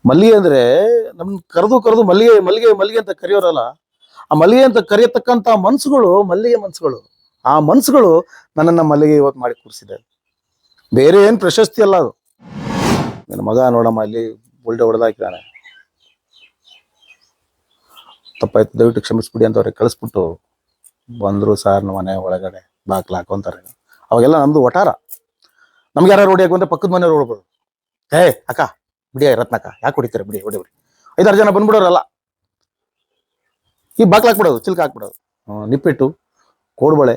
ಮಲ್ಲಿಗೆ ಅಂದ್ರೆ ನಮ್ನ ಕರೆದು ಕರೆದು ಮಲ್ಲಿಗೆ ಮಲ್ಲಿಗೆ ಮಲ್ಲಿಗೆ ಅಂತ ಕರೆಯೋರಲ್ಲ. ಆ ಮಲ್ಲಿಗೆ ಅಂತ ಕರೆಯತಕ್ಕಂತ ಮನ್ಸುಗಳು ಮಲ್ಲಿಗೆ ಮನ್ಸುಗಳು. ಆ ಮನ್ಸುಗಳು ನನ್ನನ್ನ ಮಲ್ಲಿಗೆ ಇವತ್ತು ಮಾಡಿ ಕೂರಿಸಿದೆ. ಬೇರೆ ಏನ್ ಪ್ರಶಸ್ತಿ ಅಲ್ಲ ಅದು. ನನ್ನ ಮಗ ನೋಡಮ್ಮ ಅಲ್ಲಿ ಉಲ್ಟೆ ಹೊಡೆದಾಕಿದ್ದಾನೆ, ತಪ್ಪಾಯ್ತು ದಯವಿಟ್ಟು ಕ್ಷಮಿಸ್ಬಿಡಿ ಅಂತ ಅವ್ರಿಗೆ ಕಳಿಸ್ಬಿಟ್ಟು ಬಂದ್ರು. ಸಾರ್ ನಮ್ಮ ಮನೆ ಒಳಗಡೆ ಬಾಕ್ಲ ಹಾಕೊಂತಾರೆ. ಅವಾಗೆಲ್ಲ ನಮ್ದು ಒಟಾರ. ನಮ್ಗೆ ಯಾರು ಹೊಡಿಯಾಕ ಬಂದ್ರೆ ಪಕ್ಕದ ಮನೆಯವ್ರು ಹೊಡ್ಬೋದು. ಅಕ್ಕ ಬಿಡಿಯ ರತ್ನಕ್ಕ ಯಾಕೆ ಹೊಡಿತಾರೆ, ಬಿಡಿ ಹೊಡಿ ಬಿಡಿ. 5-6 ಜನ ಬಂದ್ಬಿಡೋರಲ್ಲ, ಈ ಬಾಕ್ಲ ಹಾಕ್ಬಿಡೋದು, ಚಿಲ್ಕ ಹಾಕ್ಬಿಡೋದು. ನಿಪ್ಪಿಟ್ಟು, ಕೋಡ್ಬಳೆ,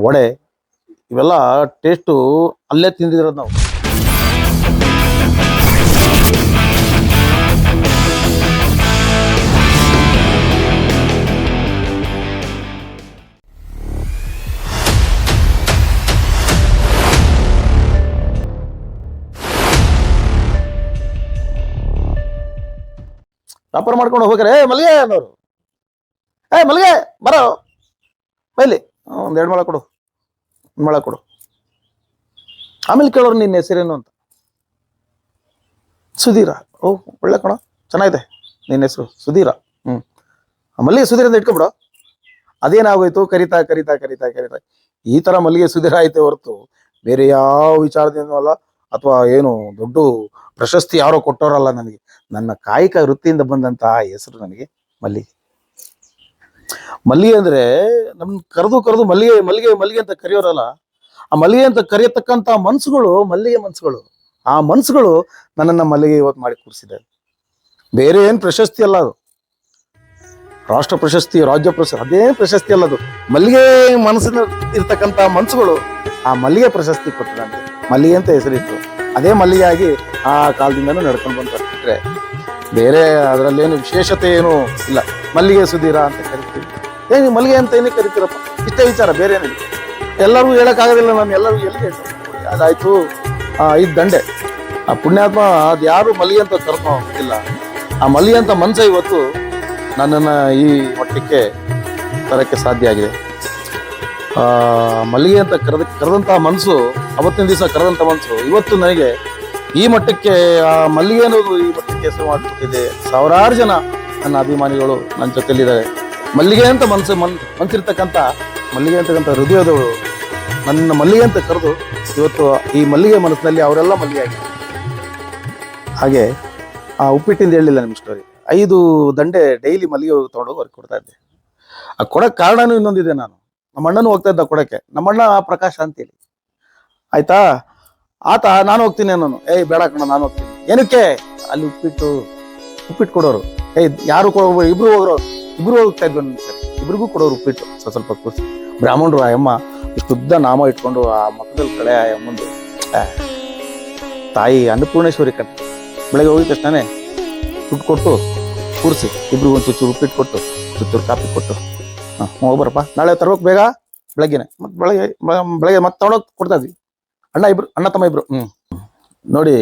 ವಡೆ, ಇವೆಲ್ಲ ಟೇಸ್ಟು ಅಲ್ಲೇ ತಿಂದಿರೋದು ನಾವು. ವ್ಯಾಪಾರ ಮಾಡ್ಕೊಂಡು ಹೋಗ್ರೆ ಮಲ್ಲಿಗೆ ಅನ್ನೋರು, ಮಲ್ಲಿಗೆ ಬರೋ ಬೈಲಿ, 1-2 ಮೊಳ ಕೊಡು, 1 ಮೊಳ ಕೊಡು. ಆಮೇಲೆ ಕೇಳೋರು ನಿನ್ನ ಹೆಸರೇನು ಅಂತ. ಸುಧೀರ. ಓ ಒಳ್ಳೆ ಕಣ, ಚೆನ್ನಾಗಿದೆ ನಿನ್ನ ಹೆಸರು ಸುಧೀರ. ಮಲ್ಲಿಗೆ ಸುಧೀರ ಅಂತ ಇಟ್ಕೊಬಿಡು. ಅದೇನಾಗೋಯ್ತು, ಕರಿತಾ ಕರಿತಾ ಕರಿತಾ ಕರಿತಾ ಈ ತರ ಮಲ್ಲಿಗೆ ಸುಧೀರ ಆಯ್ತೆ ಹೊರತು ಬೇರೆ ಯಾವ ವಿಚಾರದಿಂದ ಅಲ್ಲ, ಅಥವಾ ಏನು ದೊಡ್ಡ ಪ್ರಶಸ್ತಿ ಯಾರೋ ಕೊಟ್ಟೋರಲ್ಲ. ನನಗೆ ನನ್ನ ಕಾಯಿಕ ವೃತ್ತಿಯಿಂದ ಬಂದಂತಹ ಹೆಸರು ನನಗೆ ಮಲ್ಲಿಗೆ. ಮಲ್ಲಿಗೆ ಅಂದ್ರೆ ನಮ್ನ ಕರೆದು ಕರೆದು ಮಲ್ಲಿಗೆ ಮಲ್ಲಿಗೆ ಮಲ್ಲಿಗೆ ಅಂತ ಕರೆಯೋರಲ್ಲ. ಆ ಮಲ್ಲಿಗೆ ಅಂತ ಕರೆಯತಕ್ಕಂತ ಮನ್ಸುಗಳು ಮಲ್ಲಿಗೆ ಮನ್ಸುಗಳು. ಆ ಮನ್ಸುಗಳು ನನ್ನನ್ನ ಮಲ್ಲಿಗೆ ಇವತ್ತು ಮಾಡಿ ಕೂರಿಸಿದೆ. ಬೇರೆ ಏನ್ ಪ್ರಶಸ್ತಿ ಅಲ್ಲ ಅದು. ರಾಷ್ಟ್ರ ಪ್ರಶಸ್ತಿ, ರಾಜ್ಯ ಪ್ರಶಸ್ತಿ, ಅದೇ ಪ್ರಶಸ್ತಿ ಅಲ್ಲ ಅದು. ಮಲ್ಲಿಗೆ ಮನಸ್ಸಿನ ಇರ್ತಕ್ಕಂತ ಮನ್ಸುಗಳು ಆ ಮಲ್ಲಿಗೆ ಪ್ರಶಸ್ತಿ ಕೊಟ್ಟು ನನಗೆ ಮಲ್ಲಿಗೆ ಅಂತ ಹೆಸರಿತ್ತು. ಅದೇ ಮಲ್ಲಿಗೆ ಆಗಿ ಆ ಕಾಲದಿಂದನೂ ನಡ್ಕೊಂಡು ಬಂದು ಬಿಟ್ರೆ ಬೇರೆ ಅದರಲ್ಲೇನು ವಿಶೇಷತೆ ಏನೂ ಇಲ್ಲ. ಮಲ್ಲಿಗೆ ಸುಧೀರ ಅಂತ ಕರಿತೀವಿ. ಏನು ಮಲ್ಲಿಗೆ ಅಂತ ಏನೇ ಕರಿತೀರಪ್ಪ, ಇಷ್ಟೇ ವಿಚಾರ, ಬೇರೆ ಏನಿಲ್ಲ. ಎಲ್ಲರಿಗೂ ಹೇಳಕ್ಕಾಗೋದಿಲ್ಲ, ನಾನು ಎಲ್ಲರಿಗೂ ಎಲ್ಲಿ ಹೇಳ್ತೀನಿ. ಅದಾಯ್ತು, ಇದು ದಂಡೆ. ಆ ಪುಣ್ಯಾತ್ಮ ಅದು ಯಾರು ಮಲ್ಲಿಗೆ ಅಂತ ಕರ್ಕೊಂಡು ಹೋಗ್ತಿಲ್ಲ. ಆ ಮಲ್ಲಿಗೆ ಅಂತ ಮನ್ಸ ಇವತ್ತು ನನ್ನನ್ನು ಈ ಮಟ್ಟಕ್ಕೆ ತರಕ್ಕೆ ಸಾಧ್ಯ ಆಗಿದೆ. ಮಲ್ಲಿಗೆ ಅಂತ ಕರೆದಂಥ ಮನಸ್ಸು, ಅವತ್ತಿನ ದಿವಸ ಕರೆದಂಥ ಮನಸ್ಸು ಇವತ್ತು ನನಗೆ ಈ ಮಟ್ಟಕ್ಕೆ, ಆ ಮಲ್ಲಿಗೆ ಅನ್ನೋದು ಈ ಮಟ್ಟಕ್ಕೆ ಹೆಸರು ಮಾಡಿಬಿಟ್ಟಿದೆ. 1000 ಜನ ನನ್ನ ಅಭಿಮಾನಿಗಳು ನನ್ನ ಜೊತೆಲಿದ್ದಾರೆ. ಮಲ್ಲಿಗೆ ಅಂತ ಮನ್ಸಿರ್ತಕ್ಕಂಥ ಮಲ್ಲಿಗೆ ಅಂತಕ್ಕಂಥ ಹೃದಯದವರು ನನ್ನ ಮಲ್ಲಿಗೆ ಅಂತ ಕರೆದು ಇವತ್ತು ಈ ಮಲ್ಲಿಗೆ ಮನಸ್ಸಿನಲ್ಲಿ ಅವರೆಲ್ಲ ಮಲ್ಲಿಗೆ ಆಗಿದೆ. ಹಾಗೆ ಆ ಉಪ್ಪಿಟ್ಟಿಂದ ಹೇಳಿಲ್ಲ ನಿಮ್ಮ ಸ್ಟೋರಿ. 5 ದಂಡೆ ಡೈಲಿ ಮಲ್ಲಿಗೆ ತೊಗೊಂಡೋಗಿ ಅವ್ರಿಗೆ ಕೊಡ್ತಾ ಇದ್ದೆ. ಆ ಕೊಡಕ್ಕೆ ಕಾರಣನೂ ಇನ್ನೊಂದಿದೆ. ನಮ್ಮ ಅಣ್ಣನೂ ಹೋಗ್ತಾ ಇದ್ದ ಕೊಡಕ್ಕೆ. ನಮ್ಮಣ್ಣ ಪ್ರಕಾಶ್ ಅಂತೇಳಿ, ಆಯ್ತಾ. ಆತ ನಾನು ಹೋಗ್ತೀನಿ ಅನ್ನೋನು. ಬೇಡ ಕಣ ನಾನು ಹೋಗ್ತೀನಿ. ಏನಕ್ಕೆ? ಅಲ್ಲಿ ಉಪ್ಪಿಟ್ಟು ಕೊಡೋರು. ಯಾರು ಕೊಡೋರು, ಇಬ್ರು ಹೋಗ್ತಾ ಇದ್ವಿ ಸರಿ, ಇಬ್ರಿಗೂ ಕೊಡೋರು ಉಪ್ಪಿಟ್ಟು. ಸ್ವಲ್ಪ ಕೂರ್ಸಿ ಬ್ರಾಹ್ಮಣರು. ಆ ಅಮ್ಮ ಇಷ್ಟುದ್ದ ನಾಮ ಇಟ್ಕೊಂಡು ಆ ಮಕ್ಕದಲ್ಲಿ ಕಡೆ ಆ ಅಮ್ಮಂದು ತಾಯಿ ಅನ್ನಪೂರ್ಣೇಶ್ವರಿ ಕಡೆ ಬೆಳಗ್ಗೆ ಹೋಗಿದ ತಕ್ಷಣನೇ ದುಡ್ಡು ಕೊಟ್ಟು ಕೂರಿಸಿ ಇಬ್ರಿಗೂ ಒಂದು ಚೂರು ಉಪ್ಪಿಟ್ಟು ಕೊಟ್ಟು, ಚೂರು ಕಾಫಿ ಕೊಟ್ಟು, ಹೋಗ್ಬರಪ್ಪ ನಾಳೆ ತರ್ಬೇಕು ಬೇಗ ಬೆಳಗ್ಗೆನೆ. ಮತ್ತೆ ಬೆಳಗ್ಗೆ ಮತ್ತೆ ತಗೊಂಡೋಗಿ ಕೊಡ್ತಾ ಇದ್ವಿ. ಅಣ್ಣ ತಮ್ಮ ಇಬ್ರು. ನೋಡಿ,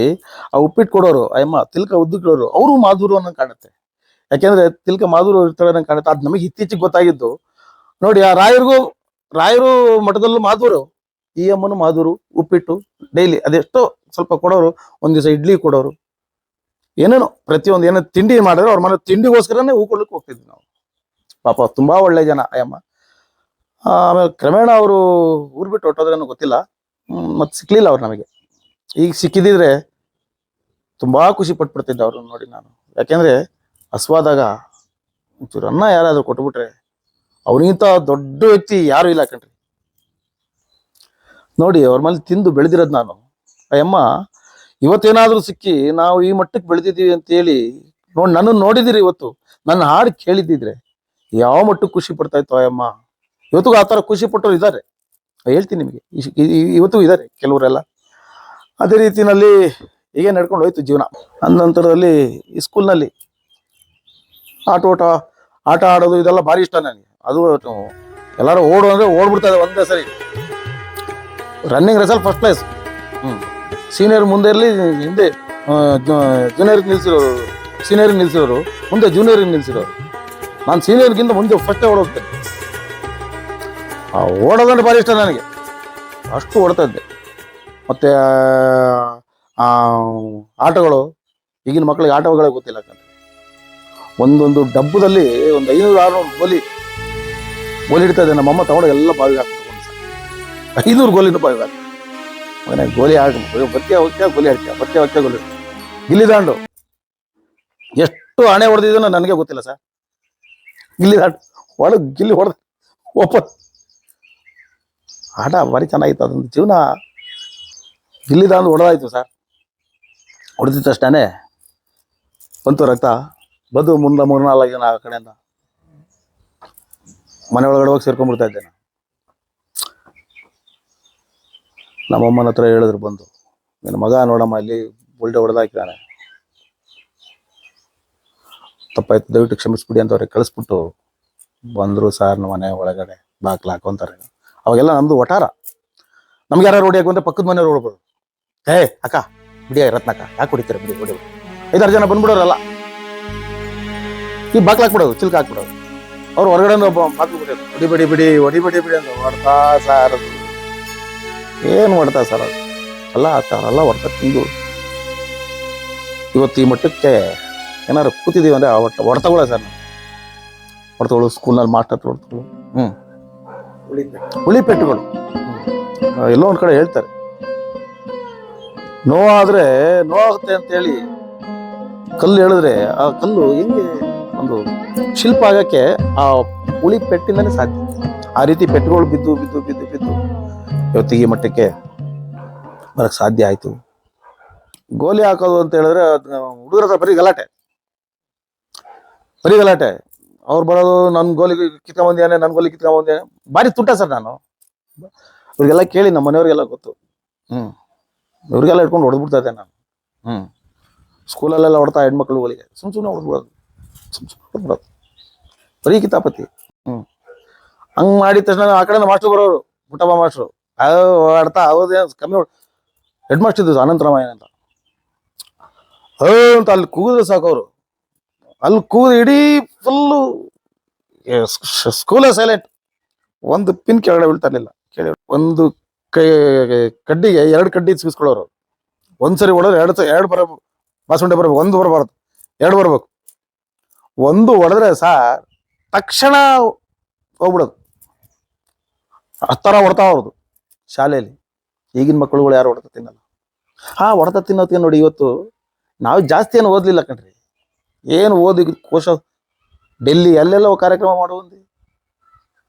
ಆ ಉಪ್ಪಿಟ್ಟು ಕೊಡೋರು ಆ ಅಮ್ಮ ತಿಲ್ಕ ಉದ್ದಿಟ್ಟೋರು, ಅವರು ಮಾಧುರು ಅನ್ನೋ ಕಾಣುತ್ತೆ. ಯಾಕೆಂದ್ರೆ ತಿಲ್ಕ ಮಾಧುರು ಇರ್ತಾರೆ ಅನ್ನೋ ಕಾಣುತ್ತೆ. ಅದು ನಮಗೆ ಇತ್ತೀಚೆಗೆ ಗೊತ್ತಾಗಿದ್ದು. ನೋಡಿ, ಆ ರಾಯರು ಮಠದಲ್ಲೂ ಮಾಧುರು, ಈ ಅಮ್ಮನು ಮಾಧುರು. ಉಪ್ಪಿಟ್ಟು ಡೈಲಿ ಅದೆಷ್ಟೋ ಸ್ವಲ್ಪ ಕೊಡೋರು. ಒಂದ್ ದಿವಸ ಇಡ್ಲಿ ಕೊಡೋರು. ಏನೇನೋ ಪ್ರತಿಯೊಂದು ಏನೋ ತಿಂಡಿ ಮಾಡಿದ್ರೆ ಅವ್ರ ಮನೆ ತಿಂಡಿಗೋಸ್ಕರನೇ ಹೂ ಕೊಡ್ಲಿಕ್ಕೆ ಹೋಗ್ತಿದ್ವಿ ನಾವು. ಪಾಪ ತುಂಬಾ ಒಳ್ಳೆ ಜನ ಅಯ್ಯಮ್ಮ. ಆಮೇಲೆ ಕ್ರಮೇಣ ಅವರು ಊರ್ ಬಿಟ್ಟು ಹೊಟ್ಟೋದ್ರೇನೋ ಗೊತ್ತಿಲ್ಲ, ಮತ್ತೆ ಸಿಕ್ಲಿಲ್ಲ ಅವ್ರು ನಮಗೆ. ಈಗ ಸಿಕ್ಕಿದಿದ್ರೆ ತುಂಬಾ ಖುಷಿ ಪಟ್ಬಿಡ್ತಿದ್ದೆ ಅವ್ರನ್ನ ನೋಡಿ ನಾನು. ಯಾಕೆಂದ್ರೆ ಹಸ್ವಾದಾಗ ಒಂಚೂರು ಅನ್ನ ಯಾರಾದ್ರೂ ಕೊಟ್ಬಿಟ್ರೆ ಅವ್ರಿಗಿಂತ ದೊಡ್ಡ ವ್ಯಕ್ತಿ ಯಾರು ಇಲ್ಲ ಕಣ್ರಿ. ನೋಡಿ, ಅವ್ರ ಮೇಲೆ ತಿಂದು ಬೆಳೆದಿರೋದು ನಾನು. ಅಯ್ಯಮ್ಮ ಇವತ್ತೇನಾದ್ರೂ ಸಿಕ್ಕಿ ನಾವು ಈ ಮಟ್ಟಕ್ಕೆ ಬೆಳೆದಿದ್ದೀವಿ ಅಂತ ಹೇಳಿ ನನ್ನನ್ನು ನೋಡಿದಿರಿ, ಇವತ್ತು ನನ್ನ ಹಾಡು ಕೇಳಿದ್ದಿದ್ರೆ ಯಾವ ಮಟ್ಟಕ್ಕೆ ಖುಷಿ ಪಡ್ತಾ ಇತ್ತು ಅಯ್ಯಮ್ಮ. ಇವತ್ತಿಗೂ ಆ ಥರ ಖುಷಿ ಪಟ್ಟವ್ರು ಇದ್ದಾರೆ, ಹೇಳ್ತೀನಿ ನಿಮಗೆ. ಇವತ್ತು ಇದ್ದಾರೆ ಕೆಲವರೆಲ್ಲ. ಅದೇ ರೀತಿನಲ್ಲಿ ಹೀಗೆ ನಡ್ಕೊಂಡು ಹೋಯ್ತು ಜೀವನ. ನಂತರದಲ್ಲಿ ಈ ಸ್ಕೂಲ್ನಲ್ಲಿ ಆಟ ಆಡೋದು ಇದೆಲ್ಲ ಭಾರಿ ಇಷ್ಟ ನನಗೆ. ಅದು ಎಲ್ಲರೂ ಓಡು ಅಂದರೆ ಓಡ್ಬಿಡ್ತಾ ಇದೆ ಒಂದೇ ಸರಿ. ರನ್ನಿಂಗ್ ರೇಸಲ್ಲಿ ಫಸ್ಟ್ ಪ್ಲೇಸ್. ಸೀನಿಯರ್ ಮುಂದೆ ಇರಲಿ, ಹಿಂದೆ ಜೂನಿಯರ್ಗೆ ನಿಲ್ಸಿರೋರು, ಸೀನಿಯರ್ಗೆ ನಿಲ್ಸಿರೋರು, ಮುಂದೆ ಜೂನಿಯರ್ಗೆ ನಿಲ್ಸಿರೋರು. ನಾನು ಸೀನಿಯರ್ಗಿಂತ ಮುಂದೆ ಫಸ್ಟೇ ಓಡೋಗ್ತೇನೆ. ಓಡೋದಂದ್ರೆ ಭಾರಿ ಇಷ್ಟ ನನಗೆ, ಅಷ್ಟು ಓಡ್ತಾ ಇದ್ದೆ. ಮತ್ತು ಆಟಗಳು ಈಗಿನ ಮಕ್ಕಳಿಗೆ ಆಟಗಳೇ ಗೊತ್ತಿಲ್ಲ ಕಣ್ರಿ. ಒಂದೊಂದು ಡಬ್ಬದಲ್ಲಿ ಒಂದು 500-600 ಗೋಲಿ ಇಡ್ತಾ ಇದೆ. ನಮ್ಮಮ್ಮ ತಗೊಂಡು ಎಲ್ಲ ಬಾವಿಗೆ ಹಾಕ್ಬಿಟ್ಟು ಸರ್ 500 ಗೋಲಿನ ಬಾವಿಗೆ ಹಾಕಿ ಮನೆ ಗೋಲಿ ಆಡ ಬತ್ತಿ ಹೋಗ್ತೀಯ ಗೋಲಿ ಆಡ್ತೀಯ, ಬತ್ತಿ ಹೋಗ್ತೀಯ ಗೋಲಿ. ಗಿಲ್ಲಿ ದಾಂಡು ಎಷ್ಟು ಹಣೆ ಹೊಡೆದಿದ್ದೋ ನನಗೆ ಗೊತ್ತಿಲ್ಲ ಸರ್. ಗಿಲ್ಲಿ ದಾಂಡು ಒಳಗೆ ಗಿಲ್ಲಿ ಹೊಡೆದು ವಾಪಸ್ ಆಟ ಭಾರಿ ಚೆನ್ನಾಗಿತ್ತು. ಅದೊಂದು ಜೀವನ. ಗಿಲ್ಲಿ ದಾಂಡು ಹೊಡೆದಾಯ್ತು ಸರ್. ಹೊಡೆದಿದ್ದ ತಕ್ಷಣನೇ ಬಂತು ರಕ್ತ. ಬಂದು 3-4 ಜನ ಆ ಕಡೆಯಿಂದ ಮನೆ ಒಳಗಡೆ ಹೋಗಿ ಸೇರ್ಕೊಂಡ್ಬಿಡ್ತಾ ಇದ್ದೆ ನಾನು. ನಮ್ಮಮ್ಮನ ಹತ್ರ ಹೇಳಿದ್ರು ಬಂದು, ನಿನ್ನ ಮಗ ನೋಡಮ್ಮ ಇಲ್ಲಿ ಬುಲ್ಡೆ ಹೊಡೆದಾಕಿದ್ದಾನೆ, ತಪ್ಪಾಯ್ತು ದಯವಿಟ್ಟು ಕ್ಷಮಿಸ್ಬಿಡಿ ಅಂತ ಅವ್ರಿಗೆ ಕಳಿಸ್ಬಿಟ್ಟು ಬಂದರು ಸರ್. ನಮ್ಮ ಮನೆ ಒಳಗಡೆ ಬಾಕ್ಲು ಹಾಕೊಂತಾರೆ. ಅವಾಗೆಲ್ಲ ನಮ್ದು ಒಟಾರ. ನಮ್ಗೆ ಯಾರು ಹೊಡಿಯಾಕು ಅಂದ್ರೆ ಪಕ್ಕದ ಮನೆಯವ್ರು ಹೊಡ್ಬೋದು. ಅಕ್ಕ ಬಿಡಿಯ ರತ್ನಕ್ಕ ಯಾಕೆ ಹೊಡಿತೀರ ಬಿಡಿ ಹೊಡಿ 5-6 ಜನ ಬಂದ್ಬಿಡೋರಲ್ಲ. ಈ ಬಾಕ್ಲು ಹಾಕ್ಬಿಡೋದು, ಚಿಲ್ಕ ಹಾಕ್ಬಿಡೋದು. ಅವ್ರು ಹೊರಗಡೆ ಬಾಕ್ಲು ಬಿಡೋದು, ಹೊಡಿಬೇಡಿ ಬಿಡಿ ಹೊಡಿಬೇಡಿ ಬಿಡಿ ಅಂತ ಹೊಡ್ತಾ ಸರ್. ಅದು ಏನು ಹೊಡ್ತಾ ಸರ್ ಅದು ಎಲ್ಲ ಎಲ್ಲ ಹೊಡ್ತಾ ತಿಂದು ಇವತ್ತು ಈ ಮಟ್ಟಕ್ಕೆ ಏನಾದ್ರು ಕೂತಿದ್ದೀವಿ ಅಂದ್ರೆ ಹೊಡ್ತಗೊಳ್ಳ ಸರ್. ಹೊಡ್ತಗಳು ಸ್ಕೂಲ್ನಲ್ಲಿ ಮಾಸ್ಟರ್ ಹೊಡ್ತಗಳು. ಉಳಿಪೆಟ್ಟುಗಳು ಎಲ್ಲೋ ಒಂದ್ ಕಡೆ ಹೇಳ್ತಾರೆ, ನೋವಾದ್ರೆ ನೋವಾಗುತ್ತೆ ಅಂತೇಳಿ ಕಲ್ಲು ಹೇಳಿದ್ರೆ ಆ ಕಲ್ಲು ಹೆಂಗೆ ಒಂದು ಶಿಲ್ಪ ಆಗಕ್ಕೆ ಆ ಉಳಿ ಪೆಟ್ಟಿಂದನೇ ಸಾಧ್ಯ. ಆ ರೀತಿ ಪೆಟ್ಟುಗಳು ಬಿದ್ದು ಬಿದ್ದು ಬಿದ್ದು ಬಿದ್ದು ಇವತ್ತಿಗೆ ಮಟ್ಟಕ್ಕೆ ಬರಕ್ ಸಾಧ್ಯ ಆಯ್ತು. ಗೋಲಿ ಹಾಕೋದು ಅಂತ ಹೇಳಿದ್ರೆ ಹುಡುಗರ ಹತ್ರ ಬರೀ ಗಲಾಟೆ. ಅವ್ರು ಬರೋದು ನನ್ ಗೋಲಿ ಕಿತ್ಕೊಂಬಂದಿಯಾನೆ, ನನ್ ಗೋಲಿ ಕಿತ್ಕೊಂಬಂದಿಯಾನೆ. ಭಾರಿ ತುಂಟ ಸರ್ ನಾನು. ಇವ್ರಿಗೆಲ್ಲ ಕೇಳಿ ನಮ್ಮ ಮನೆಯವ್ರಿಗೆಲ್ಲ ಗೊತ್ತು. ಇವ್ರಿಗೆಲ್ಲ ಇಟ್ಕೊಂಡು ಹೊಡೆದ್ಬಿಡ್ತಾ ಇದ್ದೆ ನಾನು. ಸ್ಕೂಲಲ್ಲೆಲ್ಲ ಹೊಡ್ತಾ ಹೆಣ್ಮಕ್ಳುಗಳಿಗೆ ಸುಮ್ಮನೆ ಹೊಡೆದ್ಬಿಡೋದು, ಹೊಡೆದ್ಬಿಡೋದು ಬರೀ ಕಿತಾಪತಿ. ಹಂಗ್ ಮಾಡಿದ ತಕ್ಷಣ ಆ ಕಡೆ ಮಾಸ್ಟರ್ ಬರೋರು, ಪುಟ್ಟಪ್ಪ ಮಾಸ್ಟ್ರು ಆಡ್ತಾ ಅವ್ರದೇ ಕಮ್ಮಿ. ಹೆಡ್ ಮಾಸ್ಟರ್ ಇದ್ದು ಅನಂತರಾಮಯ್ಯ ಅಂತ ಅಂತ ಅಲ್ಲಿ ಕೂಗಿದ್ರೆ ಸಾಕವ್ರು. ಅಲ್ಲಿ ಕೂಗಿ ಇಡೀ ಫುಲ್ಲು ಸ್ಕೂಲೇ ಸೈಲೆಂಟ್. ಒಂದು ಪಿನ್ ಕೆಳಗಡೆ ಬೀಳ್ತಾರಲಿಲ್ಲ. ಒಂದು ಕಡ್ಡಿಗೆ 2 ಕಡ್ಡಿ ಸಿಗಿಸ್ಕೊಳ್ಳೋರು. ಒಂದ್ಸರಿ ಹೊಡೆದ್ರೆ 2 ಬರಬೇಕು, ಬಾಸುಂಡೆ ಬರ್ಬೇಕು. 1 ಬರಬಾರ್ದು, 2 ಬರ್ಬೇಕು. 1 ಹೊಡೆದ್ರೆ ಸಾರ್ ತಕ್ಷಣ ಹೋಗ್ಬಿಡೋದು. ಆ ಥರ ಹೊಡ್ತಾ ಅವ್ರದ್ದು ಶಾಲೆಯಲ್ಲಿ. ಈಗಿನ ಮಕ್ಕಳುಗಳು ಯಾರು ಹೊಡೆತ ತಿನ್ನಲ್ಲ. ಹೊಡೆತ ತಿನ್ನೋದಕ್ಕೆ ನೋಡಿ ಇವತ್ತು ನಾವು ಜಾಸ್ತಿ ಏನು ಓದಲಿಲ್ಲ ಕಣ್ರಿ. ಏನು ಓದಿ ಕೋಶ ಡೆಲ್ಲಿ ಅಲ್ಲೆಲ್ಲ ಕಾರ್ಯಕ್ರಮ ಮಾಡುವಂದು.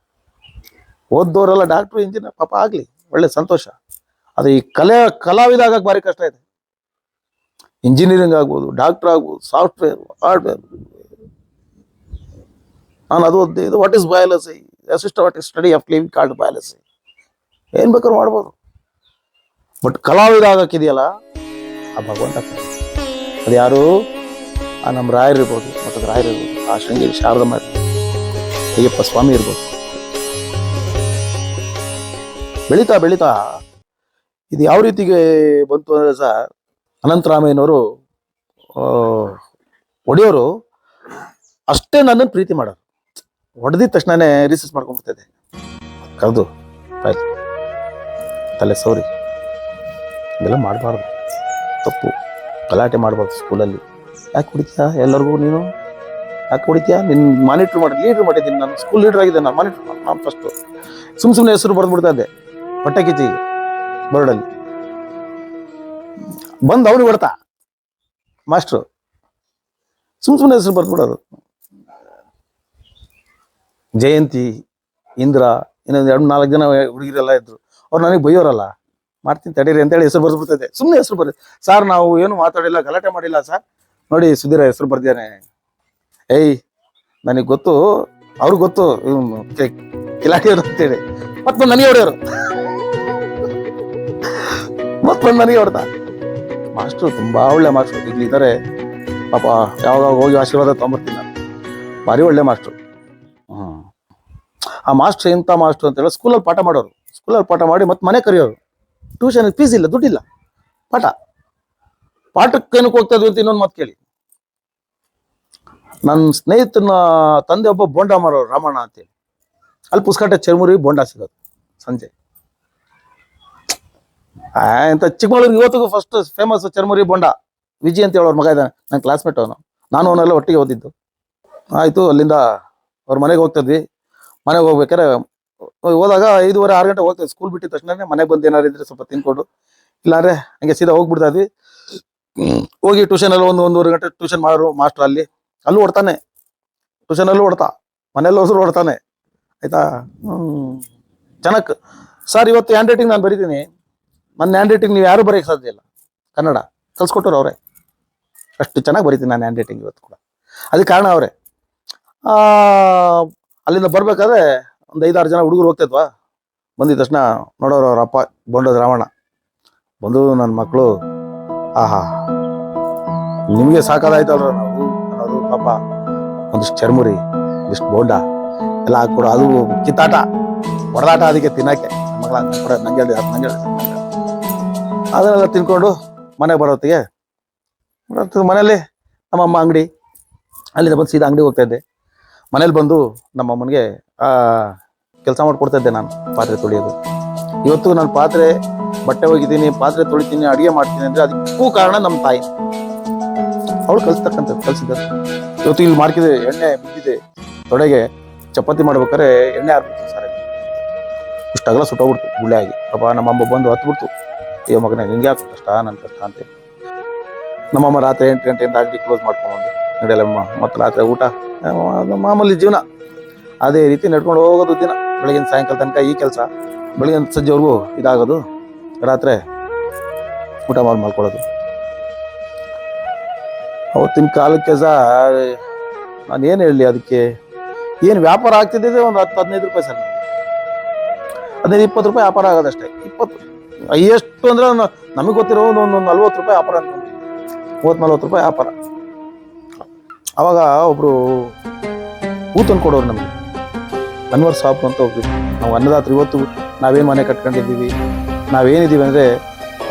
ಓದ್ದವರೆಲ್ಲ ಡಾಕ್ಟ್ರು ಇಂಜಿನಿಯರ್ ಪಾಪ ಆಗ್ಲಿ, ಒಳ್ಳೆ ಸಂತೋಷ. ಅದು ಈ ಕಲಾವಿದ ಆಗಕ್ಕೆ ಭಾರಿ ಕಷ್ಟ ಇದೆ. ಇಂಜಿನಿಯರಿಂಗ್ ಆಗ್ಬೋದು, ಡಾಕ್ಟರ್ ಆಗ್ಬೋದು, ಸಾಫ್ಟ್ವೇರ್, ಹಾರ್ಡ್ವೇರ್. ನಾನು ಅದು ಓದಿದ್ದು what is biology, systematic study of living called biology. ಏನ್ ಬೇಕಾದ್ರೂ ಮಾಡ್ಬೋದು. ಬಟ್ ಕಲಾವಿದ ಆಗಕ್ಕಿದೆಯಲ್ಲ ಆ ಭಗವಂತ. ಅದು ಯಾರು? ಆ ನಮ್ಮ ರಾಯರ್ ಇರ್ಬೋದು, ಮತ್ತು ರಾಯರ್ ಇರ್ಬೋದು, ಆ ಶೃಂಗೇರಿ ಶಾರದಮ್ಮ ಇರ್ಬೋದು, ಅಯ್ಯಪ್ಪ ಸ್ವಾಮಿ ಇರ್ಬೋದು. ಬೆಳೀತಾ ಬೆಳೀತಾ ಇದು ಯಾವ ರೀತಿಗೆ ಬಂತು ಅಂದ್ರೆ ಸರ್, ಅನಂತರಾಮಯ್ಯನವರು ಒಡೆಯೋರು ಅಷ್ಟೇ ನನ್ನನ್ನು ಪ್ರೀತಿ ಮಾಡೋರು. ಹೊಡೆದಿದ ತಕ್ಷಣನೇ ರಿಸರ್ಚ್ ಮಾಡ್ಕೊಂಡ್ಬಿಡ್ತಿದ್ದೆ. ಕರೆದು ತಲೆ ಸೌರಿ ಇದೆಲ್ಲ ಮಾಡಬಾರ್ದು, ತಪ್ಪು. ಗಲಾಟೆ ಮಾಡಬಾರ್ದು ಸ್ಕೂಲಲ್ಲಿ. ಯಾಕೆ ಹೊಡಿತೀಯಾ ಎಲ್ಲರಿಗೂ ನೀನು? ಯಾಕೆ ಹೊಡಿತೀಯಾ? ನಿನ್ನ ಮಾನಿಟ್ರ್ ಮಾಡಿ ಲೀಡ್ರ್ ಮಾಡಿದ್ದೀನಿ ನಾನು. ಸ್ಕೂಲ್ ಲೀಡ್ರ್ ಆಗಿದೆ ನಾನು. ಮಾನಿಟ್ರ್ ನಾನು ಫಸ್ಟು ಸುಮ್ಮನೆ ಹೆಸರು ಬರೆದ್ಬಿಡ್ತಾ ಇದ್ದೆ ಹೊಟ್ಟೆ ಕಿಚ್ಚಿಗೆ ಬೋರ್ಡಲ್ಲಿ. ಬಂದು ಅವ್ನಿಗೆ ಹೊಡ್ತಾ ಮಾಸ್ಟ್ರು ಸುಮ್ಮನೆ ಹೆಸರು ಬರೆದ್ಬಿಡೋದು. ಜಯಂತಿ, ಇಂದ್ರ, ಇನ್ನೊಂದು 2-4 ಜನ ಹುಡುಗಿರೆಲ್ಲ ಇದ್ರು. ಅವ್ರು ನನಗೆ ಬೈಯೋರಲ್ಲ, ಮಾಡ್ತೀನಿ ತಡೀರಿ ಅಂತೇಳಿ ಹೆಸರು ಬರ್ಬಿಡ್ತೈತೆ. ಸುಮ್ಮನೆ ಹೆಸರು ಬರೀ ಸರ್, ನಾವು ಏನು ಮಾತಾಡಿಲ್ಲ, ಗಲಾಟೆ ಮಾಡಿಲ್ಲ ಸರ್, ನೋಡಿ ಸುಧೀರ ಹೆಸರು ಬರ್ದಿದ್ದಾನೆ. ನನಗೆ ಗೊತ್ತು, ಅವ್ರಿಗೆ ಗೊತ್ತು ಕಿಲಾಟಿಯವರು ಅಂತೇಳಿ. ಮತ್ತೊಂದು ನನಗೆ ಹೊಡೆಯೋರು, ಮತ್ತೊಂದು ನನಗೆ ಹೊಡೆದ. ಮಾಸ್ಟ್ರು ತುಂಬಾ ಒಳ್ಳೆ ಮಾಸ್ಟ್ರು. ಇಲ್ಲಿದ್ದಾರೆ ಪಾಪ, ಯಾವಾಗ ಹೋಗಿ ಆಶೀರ್ವಾದ ತೊಗೊಂಬರ್ತೀನಿ ನಾನು. ಭಾರಿ ಒಳ್ಳೆ ಮಾಸ್ಟ್ರು. ಆ ಮಾಸ್ಟ್ರು ಎಂಥ ಮಾಸ್ಟ್ರು ಅಂತೇಳಿ ಸ್ಕೂಲಲ್ಲಿ ಪಾಠ ಮಾಡೋರು. ಸ್ಕೂಲಲ್ಲಿ ಪಾಠ ಮಾಡಿ ಮತ್ತೆ ಮನೆ ಕರೆಯೋರು. ಟ್ಯೂಷನ್ ಫೀಸ್ ಇಲ್ಲ, ದುಡ್ಡಿಲ್ಲ, ಪಾಠಕ್ಕೆ ಏನಕ್ಕೆ ಹೋಗ್ತಾ ಇದ್ವಿ ಅಂತ ಇನ್ನೊಂದು ಮಾತು ಕೇಳಿ. ನನ್ನ ಸ್ನೇಹಿತನ ತಂದೆ ಒಬ್ಬ ಬೋಂಡಾ ಮಾರೋರು, ರಾಮಣ್ಣ ಅಂತೇಳಿ. ಅಲ್ಲಿ ಪುಸ್ಕಟ್ಟೆ ಚರ್ಮುರಿ ಬೋಂಡಾ ಸಿಗೋದು ಸಂಜೆ. ಎಂತ ಚಿಕ್ಕಮಗಳೂರಿಗೆ ಇವತ್ತಿಗೂ ಫಸ್ಟ್ ಫೇಮಸ್ ಚರ್ಮುರಿ ಬೋಂಡಾ ವಿಜಿ ಅಂತ ಹೇಳೋರ್ ಮಗ ಇದ್ದಾನೆ, ನನ್ನ ಕ್ಲಾಸ್ಮೇಟ್ ಅವನು, ನಾನು ಅವನೆಲ್ಲ ಒಟ್ಟಿಗೆ ಓದಿದ್ದು. ಆಯಿತು, ಅಲ್ಲಿಂದ ಅವ್ರ ಮನೆಗೆ ಹೋಗ್ತಿದ್ವಿ. ಮನೆಗೆ ಹೋಗ್ಬೇಕಾದ್ರೆ ಹೋದಾಗ 5:30 6 ಗಂಟೆ ಹೋಗ್ತದೆ. ಸ್ಕೂಲ್ ಬಿಟ್ಟಿದ ತಕ್ಷಣ ಮನೆಗೆ ಬಂದು ಏನಾರು ಇದ್ರೆ ಸ್ವಲ್ಪ ತಿನ್ಕೊಂಡು, ಇಲ್ಲಾಂದ್ರೆ ಹಂಗೆ ಸೀದಾ ಹೋಗ್ಬಿಡ್ತಾ ಇದ್ವಿ. ಹೋಗಿ ಟ್ಯೂಷನಲ್ಲಿ 1-1.5 ಗಂಟೆ ಟ್ಯೂಷನ್ ಮಾಡೋರು ಮಾಸ್ಟರ್. ಅಲ್ಲೂ ಹೊಡ್ತಾನೆ, ಟ್ಯೂಷನಲ್ಲೂ ಹೊಡ್ತಾ, ಮನೇಲಿ ಹೋದ್ರು ಹೊಡ್ತಾನೆ. ಆಯ್ತಾ? ಚೆನ್ನಾಗಿ ಸರ್ ಇವತ್ತು ಹ್ಯಾಂಡ್ ರೈಟಿಂಗ್ ನಾನು ಬರೀತೀನಿ, ನನ್ನ ಹ್ಯಾಂಡ್ ರೈಟಿಂಗ್ ನೀವು ಯಾರು ಬರೆಯಕ್ಕೆ ಸಾಧ್ಯ ಇಲ್ಲ, ಕನ್ನಡ ಕಲ್ಸ್ಕೊಟ್ಟವ್ರು ಅವರೇ. ಅಷ್ಟು ಚೆನ್ನಾಗಿ ಬರೀತೀನಿ ನಾನು ಹ್ಯಾಂಡ್ ರೈಟಿಂಗ್ ಇವತ್ತು ಕೂಡ. ಅದಕ್ಕೆ ಕಾರಣ ಅವರೇ. ಅಲ್ಲಿಂದ ಬರ್ಬೇಕಾದ್ರೆ ಒಂದು 5-6 ಜನ ಹುಡುಗರು ಹೋಗ್ತಿದ್ವಾ. ಬಂದಿದ ತಕ್ಷಣ ನೋಡೋರು ಅವ್ರ ಅಪ್ಪ ಬಂಡೋದು ರಾವಣ ಬಂದು, ನನ್ನ ಮಕ್ಕಳು ಆಹಾ ನಿಮಗೆ ಸಾಕಾದಾಯ್ತಲ್ರ ನಾವು ಅನ್ನೋರು. ಪಾಪ ಒಂದಿಷ್ಟು ಚರ್ಮುರಿ, ಒಂದಿಷ್ಟು ಬೋಂಡ ಎಲ್ಲ ಹಾಕ್ಕೊಡು. ಅದು ಕಿತ್ತಾಟ ಹೊಡೆದಾಟ, ಅದಕ್ಕೆ ತಿನ್ನಕ್ಕೆ ಮಗಳ ನಂಗೆ ಅದನ್ನೆಲ್ಲ ತಿನ್ಕೊಂಡು ಮನೆಗೆ ಬರೋತ್ತಿಗೆ ಮನೇಲಿ ನಮ್ಮಮ್ಮ ಅಂಗಡಿ, ಅಲ್ಲಿಂದ ಬಂದು ಸೀದಾ ಅಂಗಡಿ ಹೋಗ್ತಾ ಇದ್ದೆ. ಮನೇಲಿ ಬಂದು ನಮ್ಮಮ್ಮನಿಗೆ ಕೆಲಸ ಮಾಡಿಕೊಡ್ತಾ ಇದ್ದೆ ನಾನು, ಪಾತ್ರೆ ತೊಳಿಯೋದು. ಇವತ್ತು ನಾನು ಪಾತ್ರೆ ಬಟ್ಟೆ ಒಗಿತೀನಿ, ಪಾತ್ರೆ ತೊಳಿತೀನಿ, ಅಡುಗೆ ಮಾಡ್ತೀನಿ ಅಂದರೆ ಅದಕ್ಕೂ ಕಾರಣ ನಮ್ಮ ತಾಯಿ. ಅವಳು ಕಲಿಸಿದ್ದ. ಇವತ್ತು ಇಲ್ಲಿ ಮಾರ್ಕಿದೆ, ಎಣ್ಣೆ ಬಿದ್ದಿದೆ ತೊಡೆಗೆ. ಚಪಾತಿ ಮಾಡ್ಬೇಕಾದ್ರೆ ಎಣ್ಣೆ ಹಾಕ್ಬಿಡ್ತು ಸರ್, ಇಷ್ಟು ಅಗಲ ಸುಟ್ಟೋಗ್ಬಿಡ್ತು ಗುಳ್ಳೆ ಆಗಿ. ಪಾಪ ನಮ್ಮಮ್ಮ ಬಂದು ಹತ್ಬಿಡ್ತು, ಅಯ್ಯೋ ಮಗನೇ ನಿಂಗೆ ಯಾಕೆ ಕಷ್ಟ, ನನ್ನ ಕಷ್ಟ ಅಂತ. ನಮ್ಮಮ್ಮ ರಾತ್ರಿ 8 ಗಂಟೆಯಿಂದ ಅಂಗಡಿ ಕ್ಲೋಸ್ ಮಾಡ್ಕೊಂಡು ನಡೆಯಲ್ಲಮ್ಮ. ಮತ್ತು ರಾತ್ರಿ ಊಟ ಮಾಮೂಲಿ ಜೀವನ ಅದೇ ರೀತಿ ನಡ್ಕೊಂಡು ಹೋಗೋದು ದಿನ. ಬೆಳಗಿನ ಸಾಯಂಕಾಲ ತನಕ ಈ ಕೆಲಸ, ಬೆಳಗಿನ ಸಂಜೆವರೆಗೂ ಇದಾಗೋದು. ರಾತ್ರಿ ಊಟ ಮಾಡ್ಕೊಳ್ಳೋದು. ಅವತ್ತಿನ ಕಾಲಕ್ಕೆ ನಾನು ಏನು ಹೇಳಲಿ, ಅದಕ್ಕೆ ಏನು ವ್ಯಾಪಾರ ಆಗ್ತಿದ್ದಿದೆ ಒಂದು 10-15 ರೂಪಾಯಿ ಸರ್. 15-20 ರೂಪಾಯಿ ವ್ಯಾಪಾರ ಆಗೋದಷ್ಟೇ. 20 ಎಷ್ಟು ಅಂದ್ರೆ ನಮಗೆ ಗೊತ್ತಿರೋ ಒಂದು 40 ರೂಪಾಯಿ ವ್ಯಾಪಾರ ಅಂತ, 30-40 ರೂಪಾಯಿ ವ್ಯಾಪಾರ. ಅವಾಗ ಒಬ್ರು ಊತನ್ ಕೊಡೋರು ನಮಗೆ, ಅನ್ವರ್ ಸಾಬ್ ಅಂತ ಹೋಗ್ಬಿಟ್ಟು. ನಾವು ಅನ್ನದಾತ್ರ ಇವತ್ತು ನಾವೇನು ಮನೆ ಕಟ್ಕೊಂಡಿದ್ದೀವಿ, ನಾವೇನಿದ್ದೀವಿ ಅಂದರೆ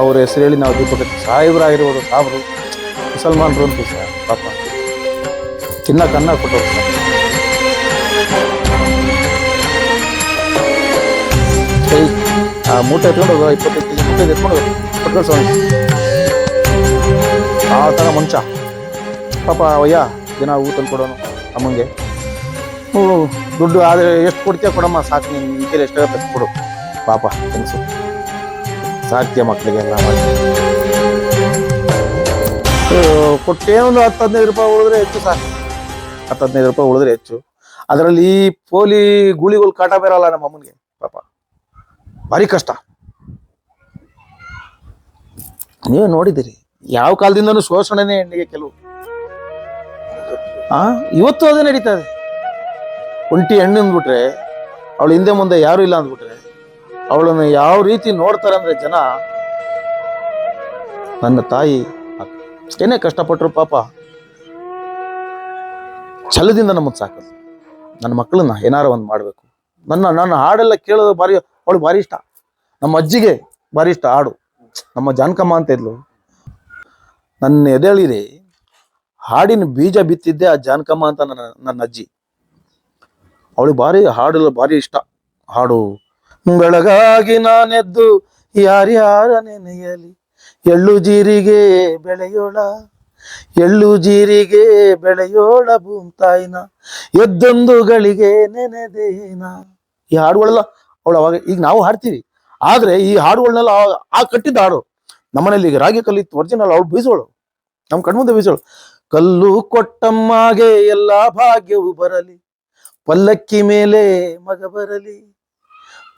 ಅವ್ರ ಹೆಸರು ಹೇಳಿ ನಾವು ದೀಪ ಕಟ್ಟಿ. ಸಾಹೇಬ್ರಾಗಿರ್ಬೋದು, ಸಾಬ್ರು ಮುಸಲ್ಮಾನರು ಅಂತ ಸರ್. ಪಾಪ ತಿನ್ನಕ್ಕೆ ಅನ್ನ ಕೊಟ್ಟವ್ರು ಸರ್. ಆ ಮೂಟೆ ಎತ್ಕೊಂಡು 25 ಕೆಜಿ ಮೂಟೆ ಎತ್ಕೊಂಡು ಕೊಟ್ಕೊಳ್ಸೋಣ. ಆ ಥರ ಮುಂಚ ಪಾಪ ಅವಯ್ಯ ದಿನ ಊಟ ತಂದು ಕೊಡೋನು ಅಮ್ಮಂಗೆ. ದುಡ್ಡು ಆದರೆ ಎಷ್ಟು ಕೊಡ್ತೀಯ ಕೊಡಮ್ಮ, ಸಾಕು ನೀನು ಈ ಕೈಲಿ ಎಷ್ಟಾಗುತ್ತೆ ಕೊಡು. ಪಾಪ ಕನಸು ಸಾಕ್ತಿಯ ಮಕ್ಕಳಿಗೆಲ್ಲ ಮಾಡಿ ಕೊಟ್ಟೇನೊಂದು 10-15 ರೂಪಾಯಿ ಉಳಿದ್ರೆ ಹೆಚ್ಚು ಸಾಕು. 10-15 ರೂಪಾಯಿ ಉಳಿದ್ರೆ ಹೆಚ್ಚು. ಅದರಲ್ಲಿ ಈ ಪೋಲಿ ಗೂಳಿಗಳು ಕಾಟ ಬೇರಲ್ಲ ನಮ್ಮ ಅಮ್ಮನಿಗೆ. ಪಾಪ ಭಾರಿ ಕಷ್ಟ. ನೀವೇ ನೋಡಿದ್ದೀರಿ, ಯಾವ ಕಾಲದಿಂದನೂ ಶೋಷಣೆನೇ ಹೆಣ್ಣಿಗೆ ಕೆಲವು. ಇವತ್ತು ಅದೇ ನಡೀತಾ ಇದೆ. ಒಂಟಿ ಹೆಣ್ಣು ಅಂದ್ಬಿಟ್ರೆ, ಅವಳು ಹಿಂದೆ ಮುಂದೆ ಯಾರು ಇಲ್ಲ ಅಂದ್ಬಿಟ್ರೆ, ಅವಳನ್ನು ಯಾವ ರೀತಿ ನೋಡ್ತಾರೆ ಅಂದ್ರೆ ಜನ. ನನ್ನ ತಾಯಿ ಏನೇ ಕಷ್ಟಪಟ್ಟರು ಪಾಪ ಛಲದಿಂದ ನಮ್ಮನ್ನು ಸಾಕೋದು. ನನ್ನ ಮಕ್ಕಳನ್ನ ಏನಾರ ಒಂದು ಮಾಡಬೇಕು. ನನ್ನ ಹಾಡೆಲ್ಲ ಕೇಳೋದು ಅವಳು ಭಾರಿ ಇಷ್ಟ. ನಮ್ಮ ಅಜ್ಜಿಗೆ ಭಾರಿ ಇಷ್ಟ ಹಾಡು. ನಮ್ಮ ಜಾನಕಮ್ಮ ಅಂತ ಇದ್ಲು. ನನ್ನ ಎದೆಳಿರಿ ಹಾಡಿನ ಬೀಜ ಬಿತ್ತಿದ್ದೆ ಆ ಜಾನಕಮ್ಮ ಅಂತ ನನ್ನ ಅಜ್ಜಿ. ಅವಳಿಗೆ ಹಾಡೆಲ್ಲ ಭಾರಿ ಇಷ್ಟ. ಹಾಡು ಬೆಳಗಾಗಿ ನಾನೆದ್ದು ಯಾರ್ಯಾರ ನೆನೆಯಲಿ, ಎಳ್ಳು ಜೀರಿಗೆ ಬೆಳೆಯೋಳ, ಎಳ್ಳು ಜೀರಿಗೆ ಬೆಳೆಯೋಳ ಭೂಮ್ತಾಯಿನ, ಎದ್ದೊಂದು ಗಳಿಗೆ ನೆನೆದೇನ. ಈ ಹಾಡುಗಳೆಲ್ಲ ಅವಳು ಅವಾಗ, ಈಗ ನಾವು ಹಾಡ್ತೀವಿ, ಆದ್ರೆ ಈ ಹಾಡುಗಳನ್ನೆಲ್ಲ ಕಟ್ಟಿದ್ದ ಹಾಡು. ನಮ್ಮನೇಲಿ ಈಗ ರಾಗಿ ಕಲ್ಲಿತ್ತು ಒರಿಜಿನಲ್, ಅವಳು ಬೀಸೋಳು, ನಮ್ಮ ಕಣ್ಮುಂದೆ ಬೀಸೋಳು. ಕಲ್ಲು ಕೊಟ್ಟಮ್ಮಗೆ ಎಲ್ಲ ಭಾಗ್ಯವು ಬರಲಿ, ಪಲ್ಲಕ್ಕಿ ಮೇಲೆ ಮಗ ಬರಲಿ,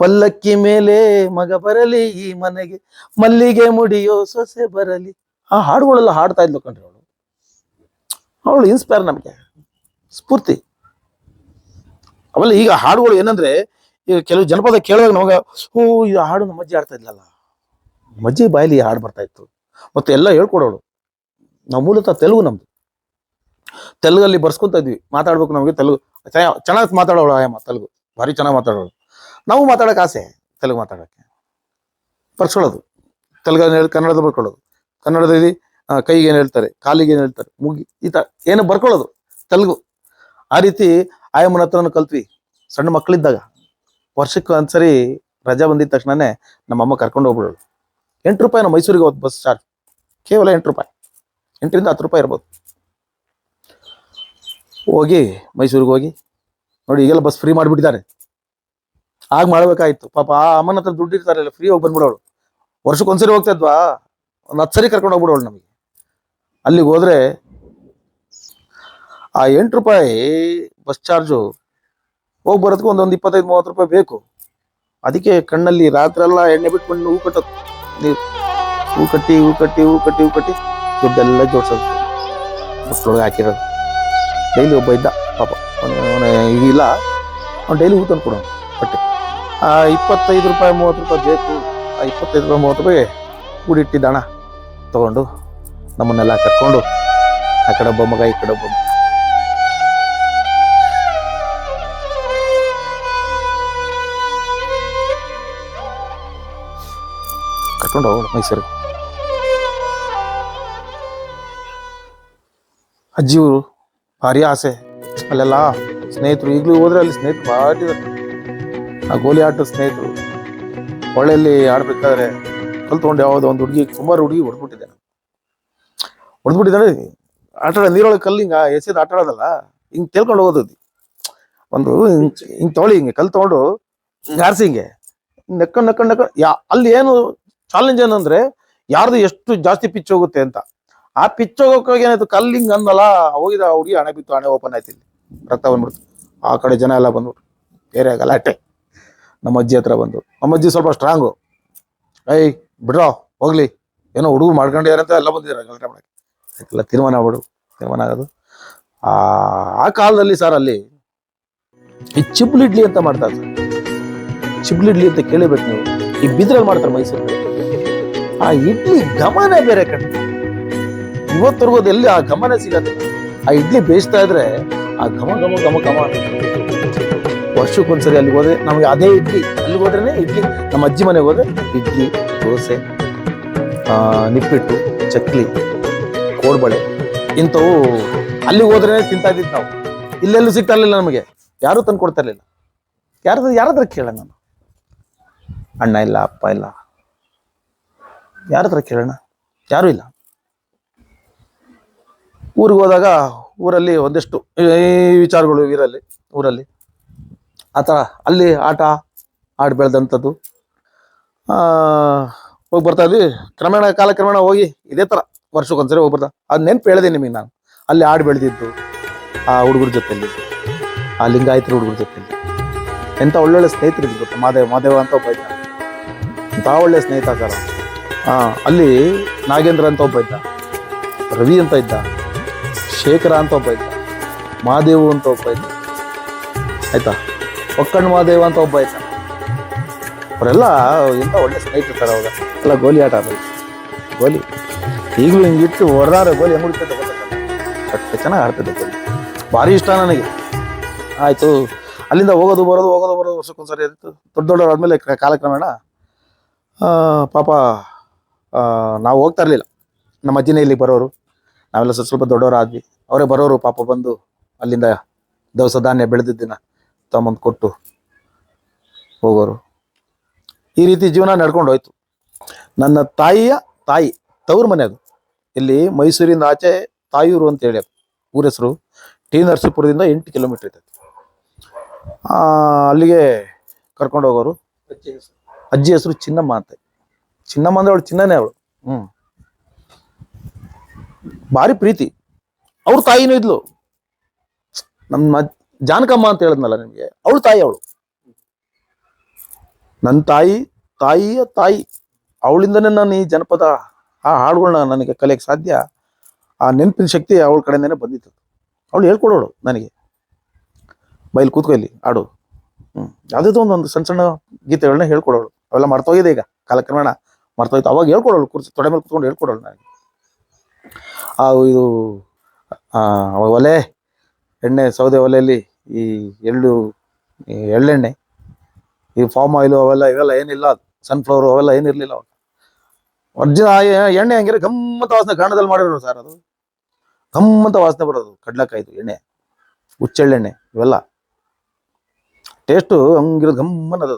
ಪಲ್ಲಕ್ಕಿ ಮೇಲೆ ಮಗ ಬರಲಿ, ಈ ಮನೆಗೆ ಮಲ್ಲಿಗೆ ಮುಡಿಯೋ ಸೊಸೆ ಬರಲಿ. ಆ ಹಾಡುಗಳೆಲ್ಲ ಹಾಡ್ತಾ ಇದ್ಲು ಕಣ್ರಿ ಅವಳು ಇನ್ಸ್ಪೈರ್, ನಮಗೆ ಸ್ಫೂರ್ತಿ. ಅವೆಲ್ಲ ಈಗ ಹಾಡುಗಳು ಏನಂದ್ರೆ, ಈಗ ಕೆಲವು ಜನಪದ ಕೇಳುವಾಗ ನಮಗೆ ಇದು ಹಾಡು ನಮ್ಮ ಅಜ್ಜಿ ಆಡ್ತಾ ಇದ್ಲಲ್ಲ, ಮಜ್ಜಿ ಬಾಯಲ್ಲಿ ಹಾಡು ಬರ್ತಾ ಇತ್ತು. ಮತ್ತೆ ಎಲ್ಲ ಹೇಳ್ಕೊಡೋಳು. ನಾವು ಮೂಲತಃ ತೆಲುಗು, ನಮ್ದು ತೆಲುಗಲ್ಲಿ ಬರ್ಸ್ಕೊಂತ ಇದ್ವಿ. ಮಾತಾಡ್ಬೇಕು ನಮಗೆ ತೆಲುಗು ಚೆನ್ನಾಗಿ ಮಾತಾಡೋಳು ಆಯಮ್ಮ, ತೆಲುಗು ಭಾರಿ ಚೆನ್ನಾಗಿ ಮಾತಾಡೋಳು. ನಾವು ಮಾತಾಡೋಕೆ ಆಸೆ, ತೆಲುಗು ಮಾತಾಡೋಕ್ಕೆ ಬರ್ಸ್ಕೊಳ್ಳೋದು. ತೆಲುಗನ್ನು ಹೇಳಿ ಕನ್ನಡದ ಬರ್ಕೊಳ್ಳೋದು. ಕನ್ನಡದಲ್ಲಿ ಕೈಗೆ ಏನು ಹೇಳ್ತಾರೆ, ಕಾಲಿಗೆ ಏನು ಹೇಳ್ತಾರೆ, ಮುಗಿ ಈ ಥರ ಏನು ಬರ್ಕೊಳ್ಳೋದು ತೆಲುಗು. ಆ ರೀತಿ ಆಯಮ್ಮನ ಹತ್ರನೂ ಕಲ್ತ್ವಿ ಸಣ್ಣ ಮಕ್ಕಳಿದ್ದಾಗ. ವರ್ಷಕ್ಕೆ ಒಂದ್ಸರಿ ರಜಾ ಬಂದಿದ ತಕ್ಷಣನೇ ನಮ್ಮಮ್ಮ ಕರ್ಕೊಂಡು ಹೋಗ್ಬಿಡೋಳು. 8 ರೂಪಾಯಿ ನಾವು ಮೈಸೂರಿಗೆ ಹೋದ್ ಬಸ್ ಚಾರ್ಜ್, ಕೇವಲ 8 ರೂಪಾಯಿ. 8ರಿಂದ 10 ರೂಪಾಯಿ ಇರ್ಬೋದು. ಹೋಗಿ ಮೈಸೂರಿಗೆ ಹೋಗಿ ನೋಡಿ, ಈಗೆಲ್ಲ ಬಸ್ ಫ್ರೀ ಮಾಡಿಬಿಟ್ಟಿದ್ದಾರೆ. ಆಗ ಮಾಡ್ಬೇಕಾಯ್ತು. ಪಾಪ ಆ ಅಮ್ಮನ ಹತ್ರ ದುಡ್ಡು ಇರ್ತಾರಲ್ಲ, ಫ್ರೀ ಹೋಗಿ ಬಂದ್ಬಿಡೋಳು. ವರ್ಷಕ್ಕೊಂದ್ಸರಿ ಹೋಗ್ತಾ ಇದ್ವಾ, ಒಂದು 10 ಸರಿ ಕರ್ಕೊಂಡು ಹೋಗ್ಬಿಡೋಳು ನಮಗೆ. ಅಲ್ಲಿಗೆ ಹೋದ್ರೆ ಆ 8 ರೂಪಾಯಿ ಬಸ್ ಚಾರ್ಜು ಹೋಗಿ ಬರೋದಕ್ಕೆ ಒಂದೊಂದು 25-30 ರೂಪಾಯಿ ಬೇಕು. ಅದಕ್ಕೆ ಕಣ್ಣಲ್ಲಿ ರಾತ್ರಿ ಎಲ್ಲ ಎಣ್ಣೆ ಬಿಟ್ಕೊಂಡು ಹೂ ಕಟ್ಟೋದು, ಹೂ ಕಟ್ಟಿ ದುಡ್ಡೆಲ್ಲ ಜೋಡ್ಸೋದು, ಬಸ್ಸೊಳಗೆ ಹಾಕಿರೋದು. ಡೈಲಿ ಒಬ್ಬ ಇದ್ದ ಪಾಪ, ಈಗಿಲ್ಲ, ಅವ್ನು ಡೈಲಿ ಹೂ ತಂದು ಕೊಡೋನು ಬಟ್ಟೆ. ಆ 25 ರೂಪಾಯಿ 30 ರೂಪಾಯಿ ಬೇಕು. ಆ 25 ರೂಪಾಯಿ 30 ರೂಪಾಯಿ ಕೂಡಿಟ್ಟಿದ್ದ ಹಣ ತಗೊಂಡು ನಮ್ಮನ್ನೆಲ್ಲ ಕರ್ಕೊಂಡು ಆ ಕಡೆ ಒಬ್ಬ ಮಗ, ಈ ಕಡೆ ಒಬ್ಬ ಮಗ, ಕರ್ಕೊಂಡು ಹೋಗೋದು ಮೈಸೂರಿಗೆ. ಅಜ್ಜಿಯವರು ಭಾರಿ ಆಸೆ ಅಲ್ಲೆಲ್ಲ ಸ್ನೇಹಿತರು. ಈಗಲೂ ಹೋದ್ರೆ ಅಲ್ಲಿ ಸ್ನೇಹಿತರು ಭಾಳ ಇದ್ದಾರೆ. ಆ ಗೋಲಿ ಆಟದ ಸ್ನೇಹಿತರು. ಹೊಳೆಯಲ್ಲಿ ಆಡ್ಬೇಕಾದ್ರೆ ಕಲ್ತ್ಕೊಂಡು ಯಾವುದೋ ಒಂದು ಹುಡುಗಿ, ಸುಮಾರು ಹುಡುಗಿ ಹೊಡೆದ್ಬಿಟ್ಟಿದ್ದಾನೆ. ಆಟ ನೀರೊಳಗೆ ಕಲ್ಲು ಹಿಂಗ ಎಸೆದು ಆಟ ಆಡೋದಲ್ಲ, ಹಿಂಗೆ ತೇಲ್ಕೊಂಡು ಹೋಗೋದು. ಒಂದು ಹಿಂಗೆ ತೊಗೊಳ್ಳಿ, ಹಿಂಗೆ ಕಲ್ಲು ತೊಗೊಂಡು ಹಿಂಗೆ ಹಾರಿಸಿ, ಹಿಂಗೆ ನಕ್ಕ ಅಲ್ಲಿ ಏನು ಚಾಲೆಂಜ್ ಏನಂದ್ರೆ ಯಾರ್ದು ಎಷ್ಟು ಜಾಸ್ತಿ ಪಿಚ್ ಹೋಗುತ್ತೆ ಅಂತ. ಆ ಪಿಚ್ ಹೋಗೋಕೆ ಏನಾಯ್ತು, ಕಲ್ಲು ಹಿಂಗೆ ಅಂದಲ್ಲ, ಹೋಗಿದ ಹುಡುಗಿ ಹಣೆ ಬಿತ್ತು, ಹಣೆ ಓಪನ್ ಆಯ್ತು, ಇಲ್ಲಿ ರಕ್ತ ಬಂದ್ಬಿಡ್ತು. ಆ ಕಡೆ ಜನ ಎಲ್ಲ ಬಂದ್ಬಿಟ್ರು, ಬೇರೆ ಗಲಾಟೆ. ನಮ್ಮ ಅಜ್ಜಿ ಹತ್ರ ಬಂದು, ನಮ್ಮ ಅಜ್ಜಿ ಸ್ವಲ್ಪ ಸ್ಟ್ರಾಂಗು, ಬಿಡ್ರೋ ಹೋಗ್ಲಿ, ಏನೋ ಹುಡುಗರು ಮಾಡ್ಕೊಂಡಿದ್ದಾರೆ ಅಂತ ಎಲ್ಲ ಬಂದಿದ್ದಾರೆ ಗಲಾಟೆ ಮಾಡಕ್ಕೆ. ಎಲ್ಲ ತೀರ್ಮಾನ ಆಗೋದು. ಆ ಕಾಲದಲ್ಲಿ ಸರ್ ಅಲ್ಲಿ ಈ ಚಿಬ್ಲಿ ಇಡ್ಲಿ ಅಂತ ಮಾಡ್ತಾರೆ ಸರ್. ಚಿಬ್ಲಿ ಇಡ್ಲಿ ಅಂತ ಕೇಳಿಬೇಕು ನೀವು, ಈ ಬಿದ್ರಲ್ಲಿ ಮಾಡ್ತಾರೆ ಮೈಸೂರಲ್ಲಿ. ಆ ಇಡ್ಲಿ ಘಮನೇ ಬೇರೆ ಕಡೆ. ಇವತ್ತರ್ಗೋದು ಎಲ್ಲಿ ಆ ಘಮನೇ ಸಿಗತ್ತೆ. ಆ ಇಡ್ಲಿ ಬೇಯಿಸ್ತಾ ಇದ್ರೆ ಆ ಘಮ ವರ್ಷಕ್ಕೊಂದ್ಸರಿ ಅಲ್ಲಿಗೆ ಹೋದ್ರೆ ನಮಗೆ ಅದೇ ಇಡ್ಲಿ. ಅಲ್ಲಿಗೆ ಹೋದ್ರೇನೆ ಇಡ್ಲಿ. ನಮ್ಮ ಅಜ್ಜಿ ಮನೆಗೆ ಹೋದ್ರೆ ಇಡ್ಲಿ, ದೋಸೆ, ನಿಪ್ಪಿಟ್ಟು, ಚಕ್ಲಿ, ಕೋಡ್ಬಳೆ ಇಂಥವು ಅಲ್ಲಿಗೆ ಹೋದ್ರೇನೆ ತಿಂತಾ ಇದ್ದಿದ್ದು ನಾವು. ಇಲ್ಲೆಲ್ಲೂ ಸಿಗ್ತಾ ಇರಲಿಲ್ಲ ನಮಗೆ, ಯಾರೂ ತಂದು ಕೊಡ್ತಾ ಇರಲಿಲ್ಲ. ಯಾರತ್ರ ಕೇಳೋಣ ನಾನು? ಅಣ್ಣ ಇಲ್ಲ, ಅಪ್ಪ ಇಲ್ಲ, ಯಾರತ್ರ ಕೇಳೋಣ? ಯಾರೂ ಇಲ್ಲ. ಊರಿಗೆ ಹೋದಾಗ ಊರಲ್ಲಿ ಒಂದಷ್ಟು ವಿಚಾರಗಳು ಊರಲ್ಲಿ ಆ ಥರ ಅಲ್ಲಿ ಆಟ ಆಡಿ ಬೆಳೆದಂಥದ್ದು. ಹೋಗಿ ಬರ್ತಾ ಇದ್ವಿ. ಕಾಲಕ್ರಮೇಣ ಹೋಗಿ ಇದೇ ಥರ ವರ್ಷಕ್ಕೊಂದ್ಸರಿ ಹೋಗಿ ಬರ್ತಾ. ಅದು ನೆನಪು ಹೇಳಿದೆ ನಿಮಗೆ ನಾನು. ಅಲ್ಲಿ ಆಡಿ ಬೆಳೆದಿದ್ದು ಆ ಹುಡುಗರ ಜೊತೆಯಲ್ಲಿ, ಆ ಲಿಂಗಾಯತರ ಹುಡುಗರ ಜೊತೆಯಲ್ಲಿ. ಎಂಥ ಒಳ್ಳೊಳ್ಳೆ ಸ್ನೇಹಿತರಿದ್ದು ಗೊತ್ತಾ. ಮಾದೇವ ಅಂತ ಒಬ್ಬ ಇದ್ದ, ಎಂಥ ಒಳ್ಳೆ ಸ್ನೇಹಿತ ಸರ್. ಅಲ್ಲಿ ನಾಗೇಂದ್ರ ಅಂತ ಒಬ್ಬ ಇದ್ದ, ರವಿ ಅಂತ ಇದ್ದ, ಶೇಖರ ಅಂತ ಒಬ್ಬ ಇದ್ದ, ಮಹಾದೇವು ಅಂತ ಒಬ್ಬ ಇದ್ದ, ಆಯ್ತಾ, ಒಕ್ಕಣ್ಣ ಮಹಾದೇವ ಅಂತ ಒಬ್ಬ ಇದ್ದ. ಅವರೆಲ್ಲ ಎಂಥ ಒಳ್ಳೆ ಸ್ನೇಹಿತರು ಸರ್. ಅವಾಗ ಎಲ್ಲ ಗೋಲಿ ಆಟ ಆಡೋದು. ಗೋಲಿ ಈಗಲೂ ಹಿಂಗಿಟ್ಟು ಹೊರದಾರೆ ಗೋಲಿ ಹೆಂಗೆ ಹುಡುಕ್ತದೆ ಗೊತ್ತಾಗ. ಚೆನ್ನಾಗಿ ಆಡ್ತದೆ ಗೋಲಿ, ಭಾರಿ ಇಷ್ಟ ನನಗೆ. ಆಯಿತು, ಅಲ್ಲಿಂದ ಹೋಗೋದು ಬರೋದು ವರ್ಷಕ್ಕೊಂದ್ಸರಿ ಇತ್ತು. ದೊಡ್ಡವರಾದ್ಮೇಲೆ ಕಾಲಕ್ರಮೇಣ ಪಾಪ ನಾವು ಹೋಗ್ತಾ ಇರಲಿಲ್ಲ. ನಮ್ಮ ಅಜ್ಜಿನೇ ಇಲ್ಲಿಗೆ ಬರೋರು. ನಾವೆಲ್ಲ ಸ್ವಲ್ಪ ದೊಡ್ಡವರಾದ್ವಿ. ಅವರೇ ಬರೋರು ಪಾಪ, ಬಂದು ಅಲ್ಲಿಂದ ದವಸ ಧಾನ್ಯ ಬೆಳೆದಿದ್ದಿನ ತಗೊಂಬಂದು ಕೊಟ್ಟು ಹೋಗೋರು. ಈ ರೀತಿ ಜೀವನ ನಡ್ಕೊಂಡು ಹೋಯ್ತು. ನನ್ನ ತಾಯಿಯ ತಾಯಿ ತವ್ರ ಮನೆ ಅದು. ಇಲ್ಲಿ ಮೈಸೂರಿಂದ ಆಚೆ ತಾಯೂರು ಅಂತೇಳಿ ಅದು ಊರ ಹೆಸರು. ಟಿ ನರಸೀಪುರದಿಂದ 8 ಕಿಲೋಮೀಟರ್ ಇರ್ತೈತೆ. ಅಲ್ಲಿಗೆ ಕರ್ಕೊಂಡು ಹೋಗೋರು. ಅಜ್ಜಿ ಹೆಸರು ಚಿನ್ನಮ್ಮ ಅಂತ. ಚಿನ್ನಮ್ಮ ಅಂದ್ರೆ ಅವಳು ಚಿನ್ನನೇ ಅವಳು. ಭಾರಿ ಪ್ರೀತಿ. ಅವ್ರ ತಾಯಿನೂ ಇದ್ಲು. ನಮ್ಮ ಜಾನಕಮ್ಮ ಅಂತ ಹೇಳಿದ್ನಲ್ಲ ನಿಮಗೆ, ಅವಳು ತಾಯಿ. ಅವಳು ನನ್ನ ತಾಯಿಯ ತಾಯಿ. ಅವಳಿಂದನೇ ನಾನು ಈ ಜನಪದ ಆ ಹಾಡುಗಳನ್ನ ನನಗೆ ಕಲಿಯಕ್ಕೆ ಸಾಧ್ಯ. ಆ ನೆನಪಿನ ಶಕ್ತಿ ಅವಳ ಕಡೆಯಿಂದನೇ ಬಂದಿತ್ತು. ಅವಳು ಹೇಳ್ಕೊಡೋಳು ನನಗೆ, ಬೈಲಿ ಕೂತ್ಕೊ ಇಲ್ಲಿ ಆಡು. ಯಾವುದೋ ಒಂದೊಂದು ಸಣ್ಣ ಗೀತೆಗಳನ್ನ ಹೇಳ್ಕೊಡೋಳು. ಅವೆಲ್ಲ ಮರ್ತೋಗಿದೆ ಈಗ, ಕಾಲಕ್ರಮೇಣ ಮರ್ತೋಯ್ತು. ಅವಾಗ ಹೇಳ್ಕೊಡೋಳು, ಕುರ್ಚಿ ತೊಡೆ ಮೇಲೆ ಕೂತ್ಕೊಂಡು ಹೇಳ್ಕೊಡೋಳು ನನಗೆ. ಇದು ಒಲೆ, ಎಣ್ಣೆ, ಸೌದೆ ಒಲೆಯಲ್ಲಿ ಈ ಎಳ್ಳೆಣ್ಣೆ, ಈ ಫಾರ್ಮ್ ಆಯಿಲು ಇವೆಲ್ಲ ಏನಿಲ್ಲ. ಅದು ಸನ್ಫ್ಲವರು ಅವೆಲ್ಲ ಏನಿರಲಿಲ್ಲ ಅವಾಗ. ಒರಿಜಿನಲ್ ಎಣ್ಣೆ ಹಂಗಿರೋ ಗಮ್ಮತ್ತ ವಾಸನೆ, ಗಾಣದಲ್ಲಿ ಮಾಡಿರೋರು ಸರ್. ಅದು ಗಮ್ಮತ್ತ ವಾಸನೆ ಬರೋದು. ಕಡ್ಲೆಕಾಯ್ದು ಎಣ್ಣೆ, ಹುಚ್ಚೆಳ್ಳೆಣ್ಣೆ, ಇವೆಲ್ಲ ಟೇಸ್ಟು ಹಂಗಿರೋದು ಗಮ್ಮನ್ನದು.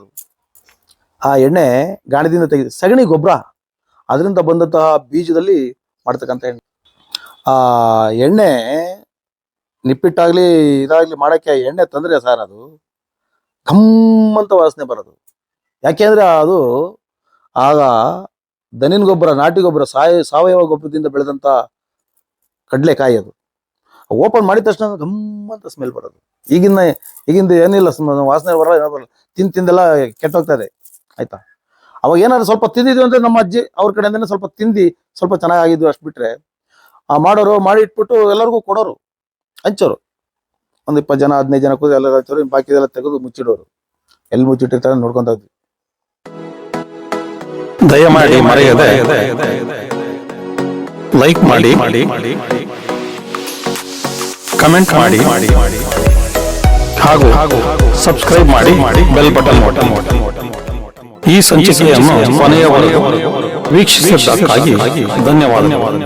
ಆ ಎಣ್ಣೆ ಗಾಣದಿಂದ ತೆಗೆದು ಸಗಣಿ ಗೊಬ್ಬರ, ಅದರಿಂದ ಬಂದಂತಹ ಬೀಜದಲ್ಲಿ ಮಾಡ್ತಕ್ಕಂಥ ಎಣ್ಣೆ. ಆ ಎಣ್ಣೆ ನಿಪ್ಪಿಟ್ಟಾಗ್ಲಿ ಇದಾಗ್ಲಿ ಮಾಡಕ್ಕೆ ಎಣ್ಣೆ ತಂದ್ರೆ ಸರ್ ಅದು ಘಮ್ಮಂತ ವಾಸನೆ ಬರೋದು. ಯಾಕೆಂದ್ರೆ ಅದು ಆಗ ದನಿನ ಗೊಬ್ಬರ, ನಾಟಿ ಗೊಬ್ಬರ, ಸಾವಯವ ಗೊಬ್ಬರದಿಂದ ಬೆಳೆದಂತ ಕಡಲೆಕಾಯಿ ಅದು. ಓಪನ್ ಮಾಡಿದ ತಕ್ಷಣ ಗಮ್ಮಂತ ಸ್ಮೆಲ್ ಬರೋದು. ಈಗಿಂದ ಏನಿಲ್ಲ, ವಾಸನೆ ಬರಲ್ಲ, ತಿಂದೆಲ್ಲ ಕೆಟ್ಟೋಗ್ತದೆ ಆಯ್ತಾ. ಅವಾಗ ಏನಾದ್ರು ಸ್ವಲ್ಪ ತಿಂದಿದ್ವಿ ಅಂದ್ರೆ ನಮ್ಮ ಅಜ್ಜಿ ಅವ್ರ ಕಡೆಯಿಂದನೇ ಸ್ವಲ್ಪ ತಿಂದು ಸ್ವಲ್ಪ ಚೆನ್ನಾಗಿದ್ದು ಅಷ್ಟು ಬಿಟ್ರೆ ಮಾಡೋರು ಮಾಡಿ ಇಟ್ಬಿಟ್ಟು ಎಲ್ಲರಿಗೂ ಕೊಡೋರು, ಹಂಚೋರು. ಒಂದು 20 ಜನ 15 ಜನ ಕೂದಿ ಎಲ್ಲರೂ ಹಂಚೋರು, ಬಾಕಿದೆಲ್ಲ ತೆಗೆದು ಮುಚ್ಚಿಡೋರು. ಎಲ್ಲಿ ಮುಚ್ಚಿಟ್ಟಿರ್ತಾರೆ ನೋಡ್ಕೊಂತ ಇದ್ವಿ. ದಯಮಾಡಿ ಮರೆಯದೆ ಲೈಕ್ ಮಾಡಿ, ಕಮೆಂಟ್ ಮಾಡಿ ಹಾಗೂ ಸಬ್ಸ್ಕ್ರೈಬ್ ಮಾಡಿ, ಬೆಲ್ ಬಟನ್ ಈ ಸಂಚಿಕೆಯನ್ನು ಕೊನೆಯವರೆಗೂ ವೀಕ್ಷಿಸಿದ್ದಕ್ಕಾಗಿ ಧನ್ಯವಾದಗಳು.